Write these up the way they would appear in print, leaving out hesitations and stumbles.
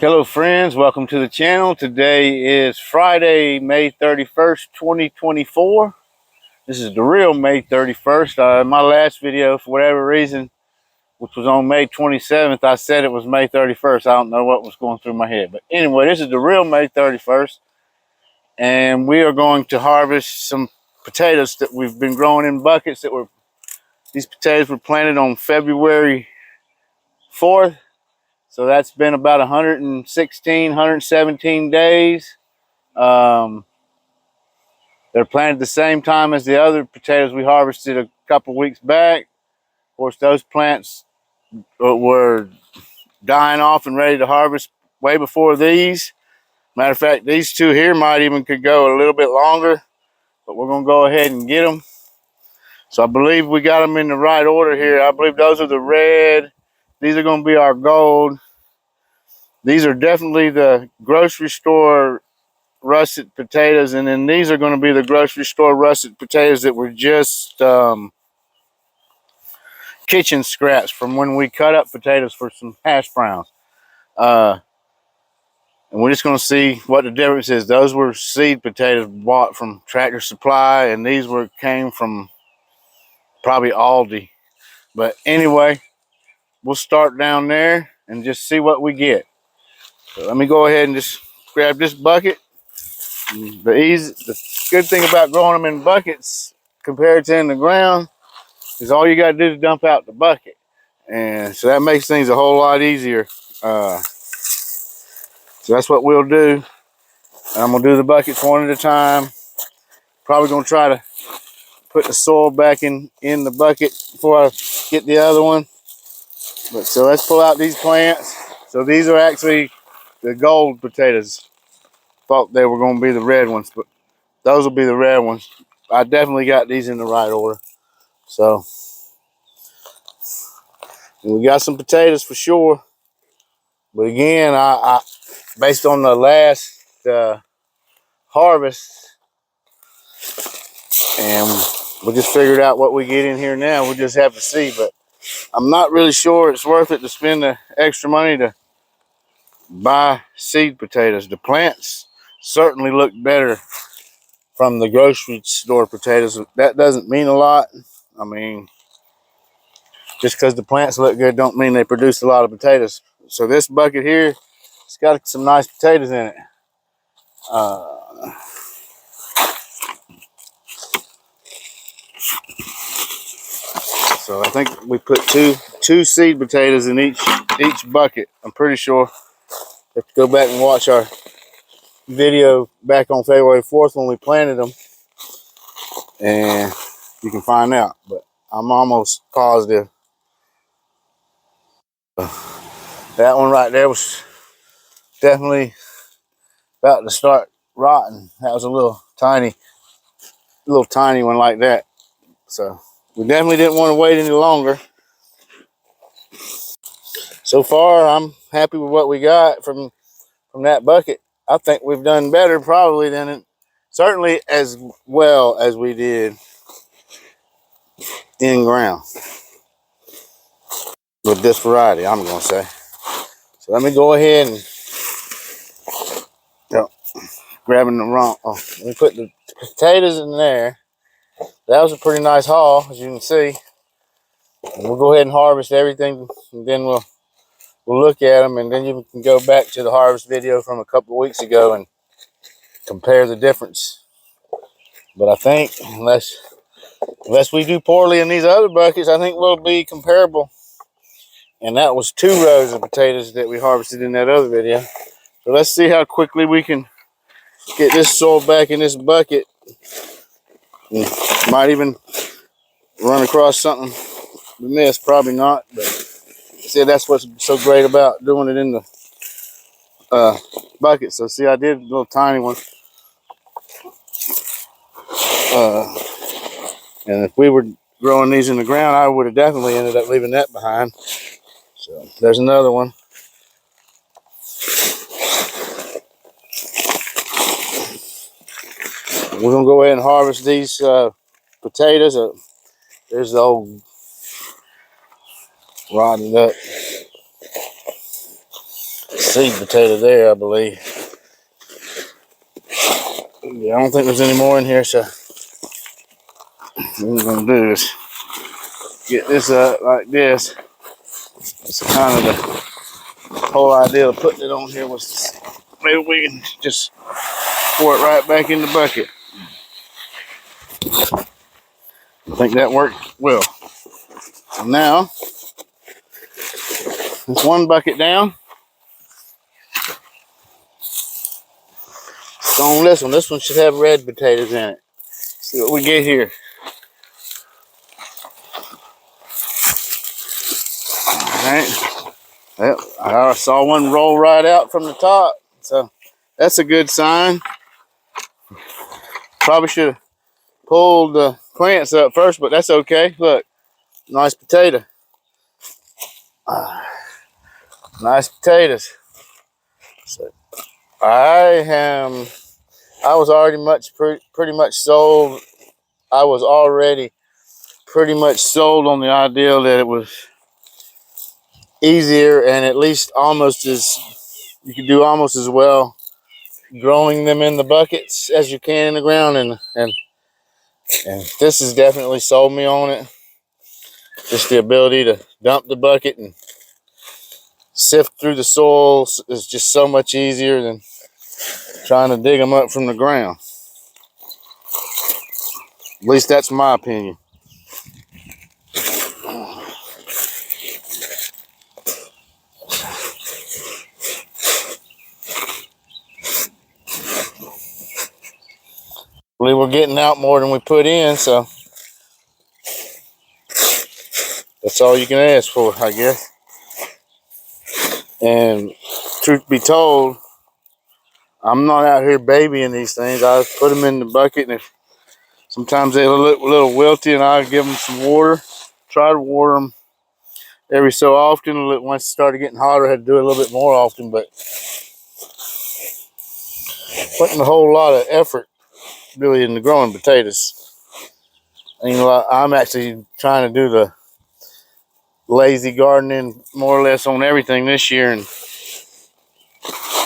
Hello friends, welcome to the channel. Today is Friday, May 31st, 2024. This is the real May 31st. My last video, for whatever reason, which was on May 27th, I said it was May 31st. I don't know what was going through my head. But anyway, this is the real May 31st. And we are going to harvest some potatoes that we've been growing in buckets. These potatoes were planted on February 4th. So that's been about 116, 117 days. They're planted the same time as the other potatoes we harvested a couple weeks back. Of course, those plants were dying off and ready to harvest way before these. Matter of fact, these two here might even could go a little bit longer, but we're going to go ahead and get them. So I believe we got them in the right order here. I believe those are the red. These are going to be our gold. These are definitely the grocery store russet potatoes, and then these are going to be the grocery store russet potatoes that were just kitchen scraps from when we cut up potatoes for some hash browns. And we're just going to see what the difference is. Those were seed potatoes bought from Tractor Supply, and these came from probably Aldi. But anyway, we'll start down there and just see what we get. So let me go ahead and just grab this bucket. The good thing about growing them in buckets compared to in the ground is all you got to do is dump out the bucket, and so that makes things a whole lot easier. So that's what we'll do. I'm gonna do the buckets one at a time. Probably gonna try to put the soil back in the bucket before I get the other one. But so let's pull out these plants. So these are actually the gold potatoes. Thought they were gonna be the red ones, but those will be the red ones. I definitely got these in the right order. So we got some potatoes for sure. But again, I based on the last harvest, and we just figured out what we get in here now. We'll just have to see. But I'm not really sure it's worth it to spend the extra money to buy seed potatoes. The plants certainly look better from the grocery store potatoes. That doesn't mean a lot. I mean, just because the plants look good don't mean they produce a lot of potatoes. So this bucket here, it's got some nice potatoes in it. So I think we put two seed potatoes in each bucket. I'm pretty sure. Have to go back and watch our video back on February 4th when we planted them, and you can find out. But I'm almost positive. That one right there was definitely about to start rotting. That was a little tiny one like that. So we definitely didn't want to wait any longer. So far, I'm happy with what we got from that bucket. I think we've done better probably than it, certainly as well as we did in ground with this variety, I'm going to say. So let me go ahead and grabbing the wrong. Oh, let me put the potatoes in there. That was a pretty nice haul, as you can see. And we'll go ahead and harvest everything, and then we'll look at them, and then you can go back to the harvest video from a couple of weeks ago and compare the difference. But I think unless we do poorly in these other buckets, I think we'll be comparable. And that was 2 rows of potatoes that we harvested in that other video. So let's see how quickly we can get this soil back in this bucket. Might even run across something we missed, probably not. But see, that's what's so great about doing it in the bucket. So see, I did a little tiny one. And if we were growing these in the ground, I would have definitely ended up leaving that behind. So there's another one. We're gonna go ahead and harvest these potatoes. There's the old rotted up. seed potato there, I believe. Yeah, I don't think there's any more in here, so what we're gonna do is get this up like this. That's kind of the whole idea of putting it on here, was maybe we can just pour it right back in the bucket. I think that worked well. So now, this one bucket down. So on this one should have red potatoes in it. See what we get here. Alright. Well, I saw one roll right out from the top. So that's a good sign. Probably should have pulled the plants up first, but that's okay. Look, nice potato. Nice potatoes. So I was already pretty much sold. I was already pretty much sold on the idea that it was easier and at least you could do almost as well growing them in the buckets as you can in the ground, and this has definitely sold me on it. Just the ability to dump the bucket and sift through the soil is just so much easier than trying to dig them up from the ground. At least that's my opinion. I believe we're getting out more than we put in, so that's all you can ask for, I guess. And truth be told, I'm not out here babying these things. I put them in the bucket, and if sometimes they look a little wilty, and I give them some water. Try to water them every so often. Once it started getting hotter, I had to do it a little bit more often, but putting a whole lot of effort really into growing potatoes. And, I'm actually trying to do the lazy gardening more or less on everything this year, and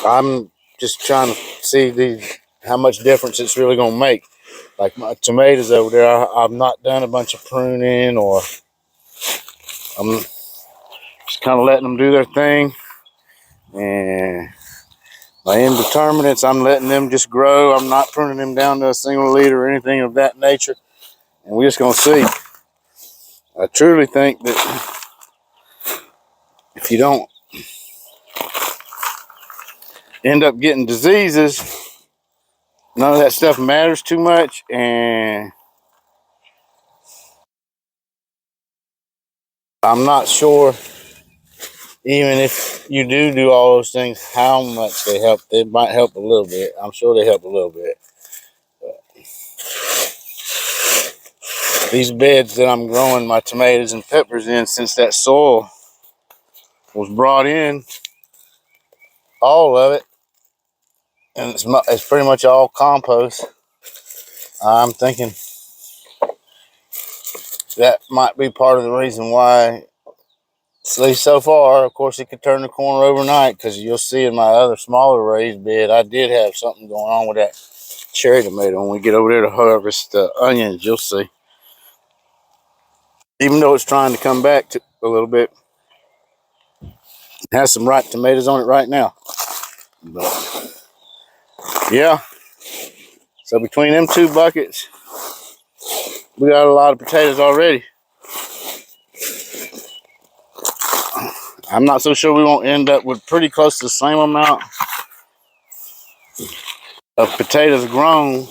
I'm just trying to see how much difference it's really going to make. Like my tomatoes over there, I've not done a bunch of pruning, or I'm just kind of letting them do their thing. And my indeterminates, I'm letting them just grow. I'm not pruning them down to a single lead or anything of that nature. And we're just going to see. I truly think that if you don't end up getting diseases, none of that stuff matters too much. And I'm not sure, even if you do all those things, how much they help. They might help a little bit. I'm sure they help a little bit. But these beds that I'm growing my tomatoes and peppers in, since that soil was brought in, all of it, and it's pretty much all compost. I'm thinking that might be part of the reason why, at least so far. Of course, it could turn the corner overnight, because you'll see in my other smaller raised bed, I did have something going on with that cherry tomato. When we get over there to harvest the onions, you'll see. Even though it's trying to come back a little bit, it has some ripe tomatoes on it right now. But yeah, so between them two buckets, we got a lot of potatoes already. I'm not so sure we won't end up with pretty close to the same amount of potatoes grown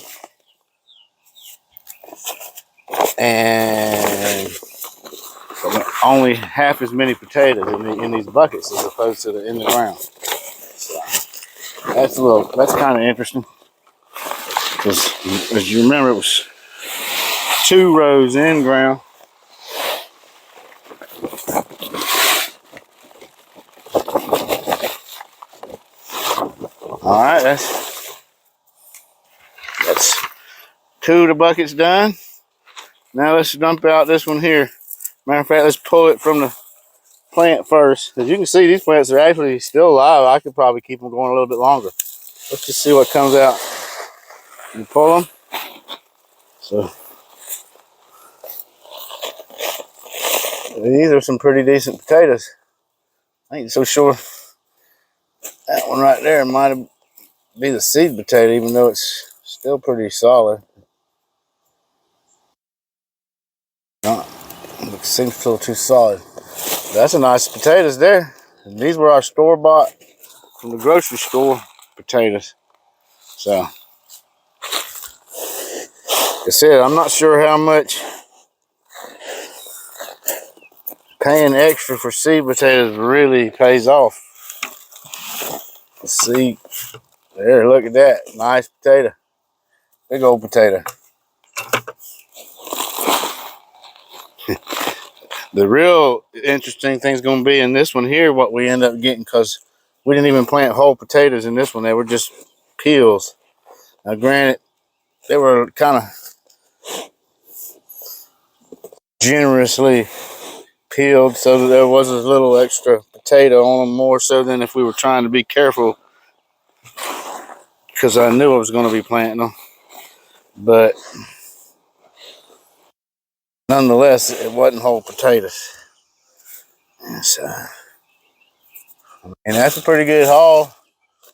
and only half as many potatoes in these buckets as opposed to in the ground. So that's kind of interesting, because as you remember, it was 2 rows in ground. All right, that's 2 of the buckets done. Now let's dump out this one here. Matter of fact, let's pull it from the plant first. As you can see, these plants are actually still alive. I could probably keep them going a little bit longer. Let's just see what comes out. You pull them. So these are some pretty decent potatoes. I ain't so sure that one right there might be the seed potato, even though it's still pretty solid. No, it seems a little too solid. That's a nice potatoes there. And these were our store-bought from the grocery store potatoes. So, like I said, I'm not sure how much paying extra for seed potatoes really pays off. Let's see. There, look at that. Nice potato. Big old potato. The real interesting thing is going to be in this one here, what we end up getting, because we didn't even plant whole potatoes in this one. They were just peels. Now, granted, they were kind of generously peeled so that there was a little extra potato on them, more so than if we were trying to be careful, because I knew I was going to be planting them. But nonetheless, it wasn't whole potatoes. So, and that's a pretty good haul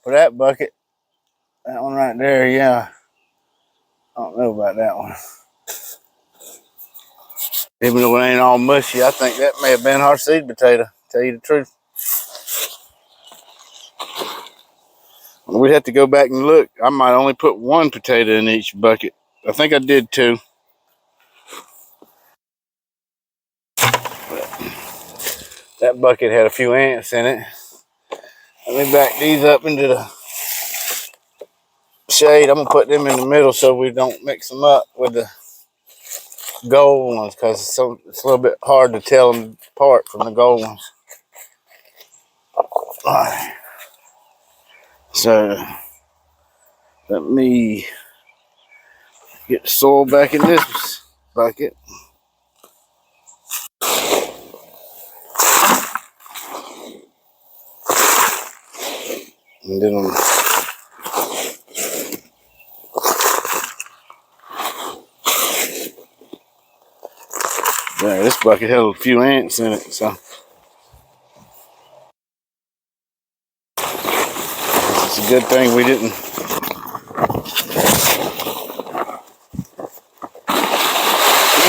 for that bucket. That one right there, yeah. I don't know about that one. Even though it ain't all mushy, I think that may have been our seed potato, to tell you the truth. We'd have to go back and look. I might only put one potato in each bucket. I think I did two. But that bucket had a few ants in it. Let me back these up into the shade. I'm going to put them in the middle so we don't mix them up with the gold ones, because it's a little bit hard to tell them apart from the gold ones. All right. So let me get the soil back in this bucket. And then there, this bucket had a few ants in it, so it's a good thing we didn't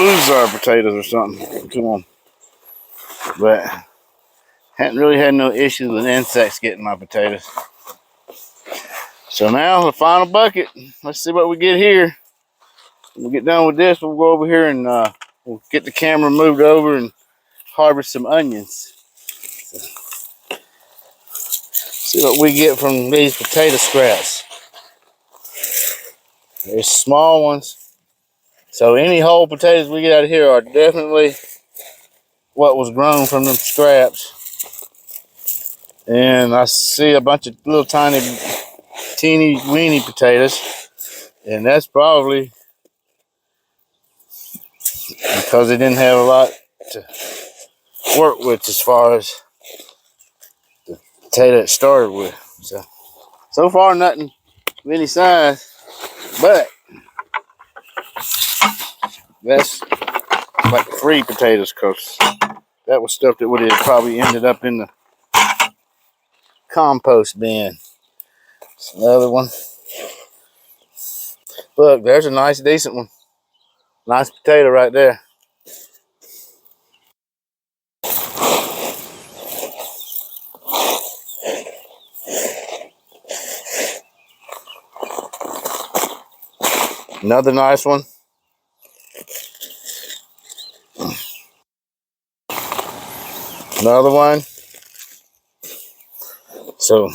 lose our potatoes or something. Come on. But hadn't really had no issues with insects getting my potatoes. So now the final bucket. Let's see what we get here. When we get done with this, we'll go over here and we'll get the camera moved over and harvest some onions. So, see what we get from these potato scraps. There's small ones. So any whole potatoes we get out of here are definitely what was grown from them scraps. And I see a bunch of little tiny, teeny weeny potatoes. And that's probably because they didn't have a lot to work with as far as the potato it started with. So far nothing of any size, but that's like free potatoes, because that was stuff that would have probably ended up in the compost bin. It's another one. Look, there's a nice, decent one. Nice potato right there. Another nice one. Another one. So,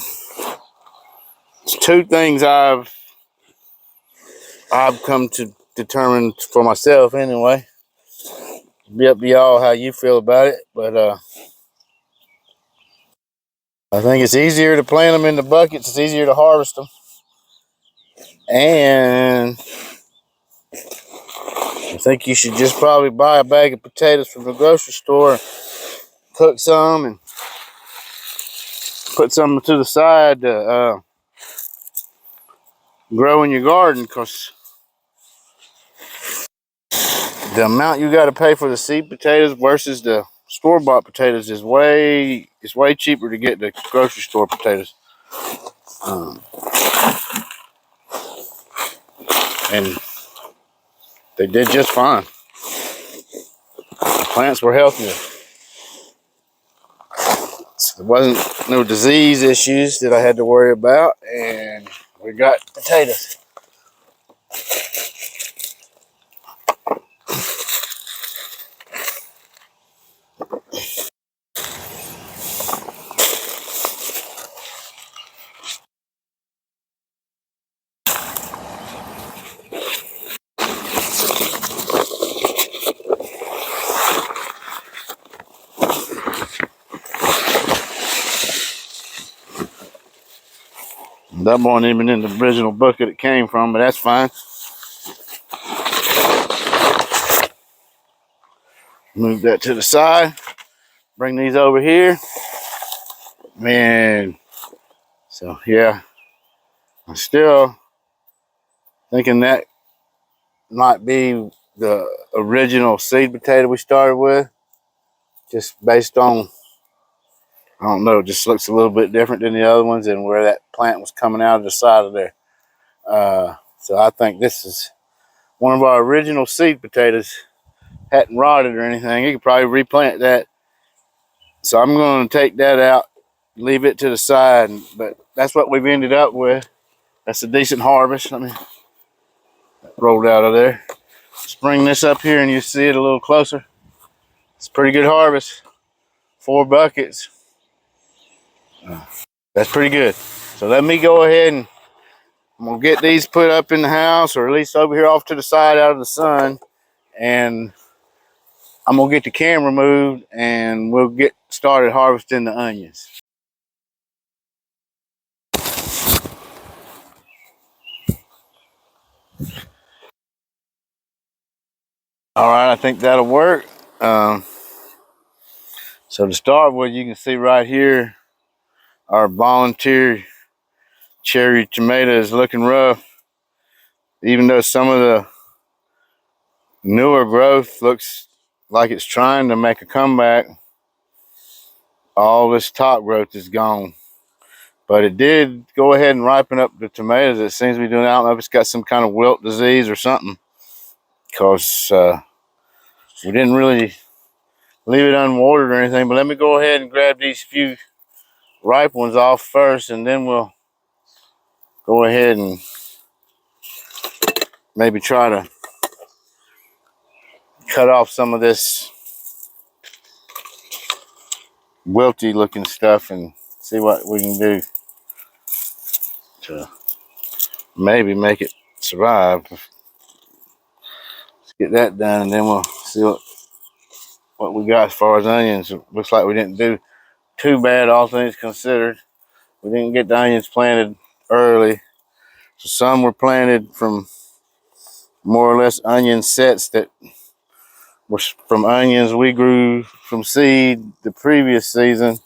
it's two things I've come to determine for myself anyway. Be up to y'all how you feel about it, but I think it's easier to plant them in the buckets. It's easier to harvest them, and I think you should just probably buy a bag of potatoes from the grocery store, cook some and put some to the side to grow in your garden, because the amount you got to pay for the seed potatoes versus the store-bought potatoes is way cheaper to get the grocery store potatoes. And they did just fine. The plants were healthier. So there wasn't no disease issues that I had to worry about, and we got potatoes. That wasn't even in the original bucket it came from, but that's fine. Move that to the side. Bring these over here. Man, so yeah, I'm still thinking that might be the original seed potato we started with. Just based on, I don't know, it just looks a little bit different than the other ones and where that plant was coming out of the side of there. So I think this is one of our original seed potatoes. Hadn't rotted or anything. You could probably replant that. So I'm going to take that out, leave it to the side, but that's what we've ended up with. That's a decent harvest. Let me roll it out of there. Let's bring this up here and you see it a little closer. It's a pretty good harvest. 4 buckets. That's pretty good. So let me go ahead and I'm going to get these put up in the house, or at least over here off to the side out of the sun. And I'm going to get the camera moved and we'll get started harvesting the onions. All right, I think that'll work. So to start with, you can see right here, our volunteer cherry tomato is looking rough. Even though some of the newer growth looks like it's trying to make a comeback, all this top growth is gone. But it did go ahead and ripen up the tomatoes. It seems to be doing. I don't know if it's got some kind of wilt disease or something, because we didn't really leave it unwatered or anything. But let me go ahead and grab these few ripe ones off first, and then we'll go ahead and maybe try to cut off some of this wilty looking stuff and see what we can do to maybe make it survive. Let's get that done, and then we'll see what we got as far as onions. It looks like we didn't do too bad, all things considered. We didn't get the onions planted early, so some were planted from more or less onion sets that were from onions we grew from seed the previous season,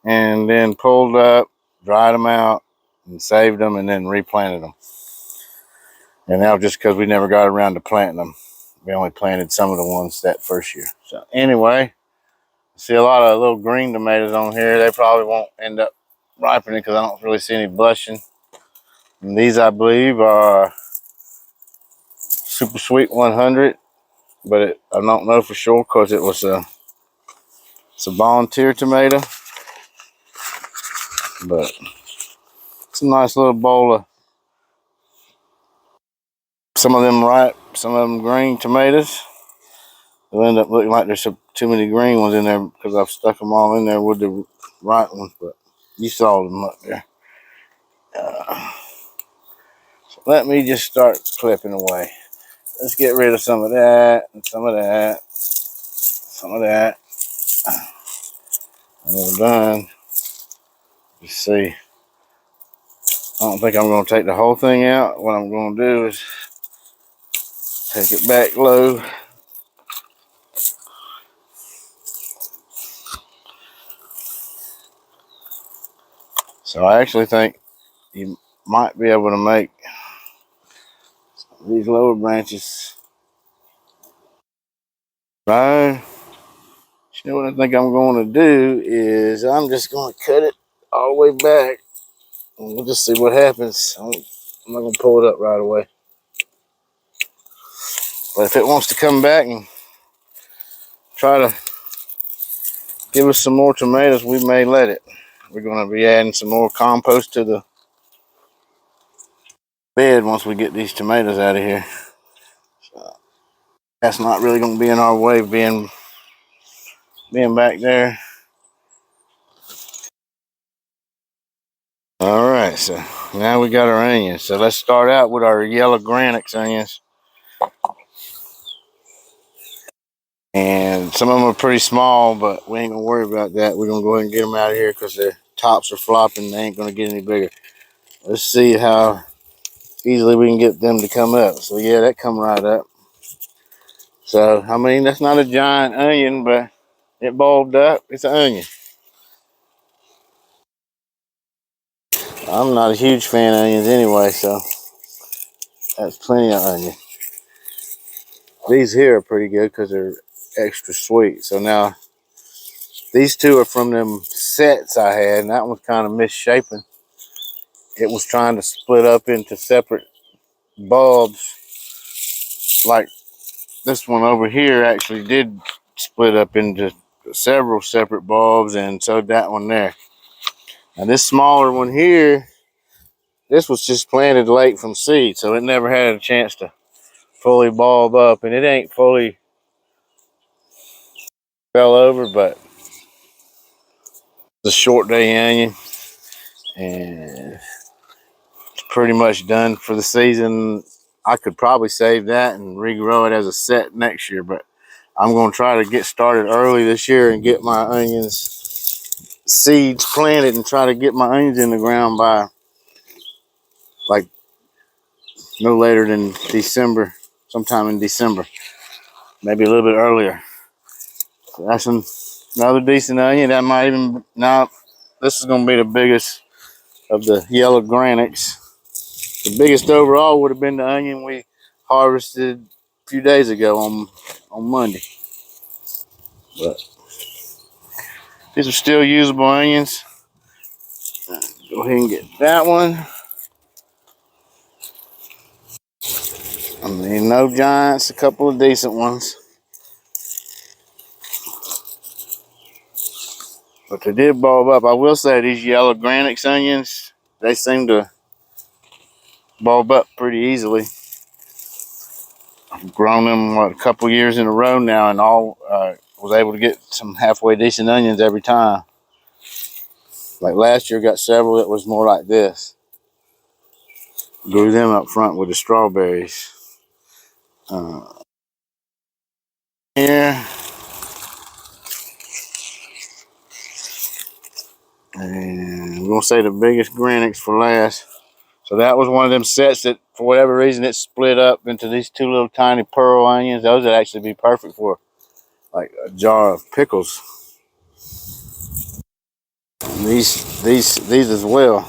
and then pulled up, dried them out, and saved them, and then replanted them. And that was just because we never got around to planting them. We only planted some of the ones that first year. So anyway, see a lot of little green tomatoes on here. They probably won't end up ripening because I don't really see any blushing. And these, I believe, are Super Sweet 100, but I don't know for sure because it's a volunteer tomato. But it's a nice little bowl of some of them ripe, some of them green tomatoes. It'll end up looking like there's too many green ones in there because I've stuck them all in there with the right ones, but you saw them up there. So let me just start clipping away. Let's get rid of some of that and some of that, some of that. And we're done. Let's see. I don't think I'm going to take the whole thing out. What I'm going to do is take it back low. So I actually think you might be able to make these lower branches. No, you know what I think I'm going to do is I'm just going to cut it all the way back, and we'll just see what happens. I'm not going to pull it up right away. But if it wants to come back and try to give us some more tomatoes, we may let it. We're going to be adding some more compost to the bed once we get these tomatoes out of here. So that's not really going to be in our way, being back there. All right, so now we got our onions. So let's start out with our yellow Granex onions. And some of them are pretty small, but we ain't gonna worry about that. We're gonna go ahead and get them out of here because their tops are flopping. They ain't gonna get any bigger. Let's see how easily we can get them to come up. So yeah, that come right up. So I mean, that's not a giant onion, but it bulbed up. It's an onion. I'm not a huge fan of onions anyway, so that's plenty of onion. These here are pretty good because they're extra sweet. So now these two are from them sets I had, and that one's kind of misshapen. It was trying to split up into separate bulbs. Like this one over here actually did split up into several separate bulbs, and so that one there. Now this smaller one here, this was just planted late from seed, so it never had a chance to fully bulb up, and it ain't fully fell over, but it's a short day onion, and it's pretty much done for the season. I could probably save that and regrow it as a set next year, but I'm going to try to get started early this year and get my onions seeds planted and try to get my onions in the ground by like no later than December, sometime in December, maybe a little bit earlier. So that's another decent onion. That might even, now this is going to be the biggest of the yellow Granex. The biggest overall would have been the onion we harvested a few days ago on Monday. But these are still usable onions. Go ahead and get that one. I mean, no giants, a couple of decent ones. But they did bulb up. I will say these yellow Granex onions, they seem to bulb up pretty easily. I've grown them a couple years in a row now, and all was able to get some halfway decent onions every time. Like last year, got several that was more like this. Grew them up front with the strawberries. Here, and we're gonna say the biggest Granex for last. So that was one of them sets that, for whatever reason, it split up into these two little tiny pearl onions. Those would actually be perfect for like a jar of pickles. And these as well,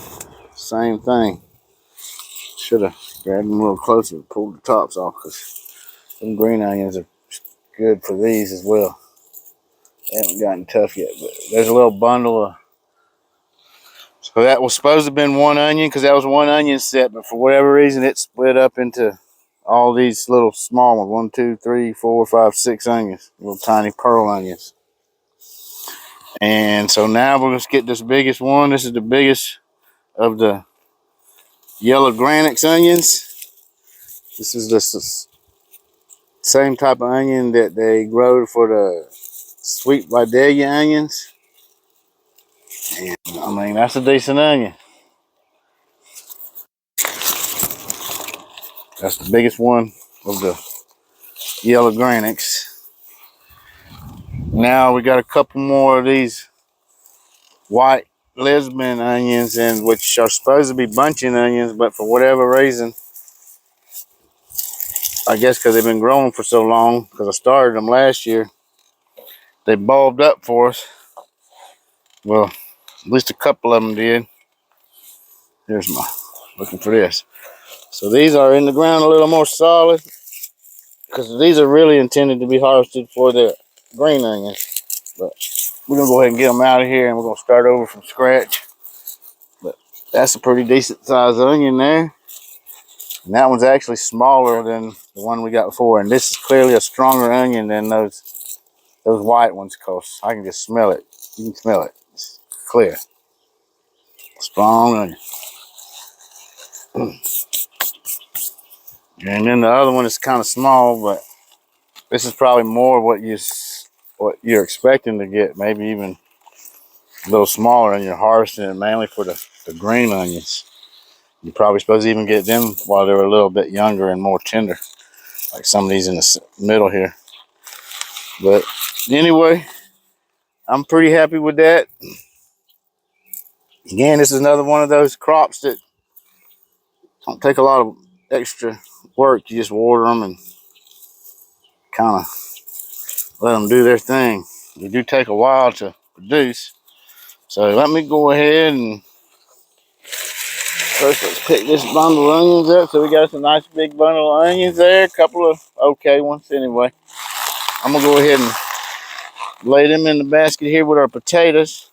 same thing. Should have grabbed them a little closer and pulled the tops off, because them green onions are good for these as well. They haven't gotten tough yet, but there's a little bundle of. So that was supposed to have been one onion, because that was one onion set, but for whatever reason, it split up into all these little small ones. 1, 2, 3, 4, 5, 6 onions, little tiny pearl onions. And so now we're going to get this biggest one. This is the biggest of the yellow Granex onions. This is the same type of onion that they grow for the sweet Vidalia onions. And I mean, that's a decent onion. That's the biggest one of the yellow Granex. Now we got a couple more of these white Lisbon onions, and which are supposed to be bunching onions, but for whatever reason, I guess because they've been growing for so long, because I started them last year, they bulbed up for us. Well, at least a couple of them did. Here's my, looking for this. So these are in the ground a little more solid, because these are really intended to be harvested for the green onions. But we're gonna go ahead and get them out of here, and we're gonna start over from scratch. But that's a pretty decent sized onion there. And that one's actually smaller than the one we got before. And this is clearly a stronger onion than those white ones, because I can just smell it. You can smell it. It's clear. Strong onion. And then the other one is kind of small, but this is probably more what you're expecting to get. Maybe even a little smaller, and you're harvesting it mainly for the green onions. You're probably supposed to even get them while they're a little bit younger and more tender, like some of these in the middle here. But anyway, I'm pretty happy with that. Again, this is another one of those crops that don't take a lot of extra work. You just water them and kind of let them do their thing. They do take a while to produce. So let me go ahead and first let's pick this bundle of onions up. So we got some nice big bundle of onions there. A couple of okay ones anyway. I'm gonna go ahead and lay them in the basket here with our potatoes.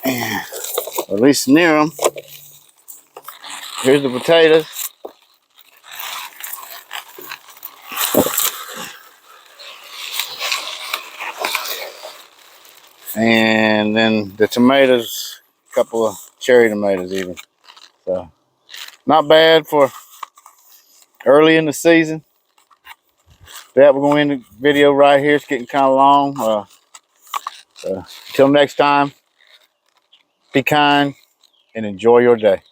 And at least near them. Here's the potatoes. And then the tomatoes, a couple of cherry tomatoes even. So not bad for early in the season. That we're going to end the video right here. It's getting kind of long. Until next time, be kind and enjoy your day.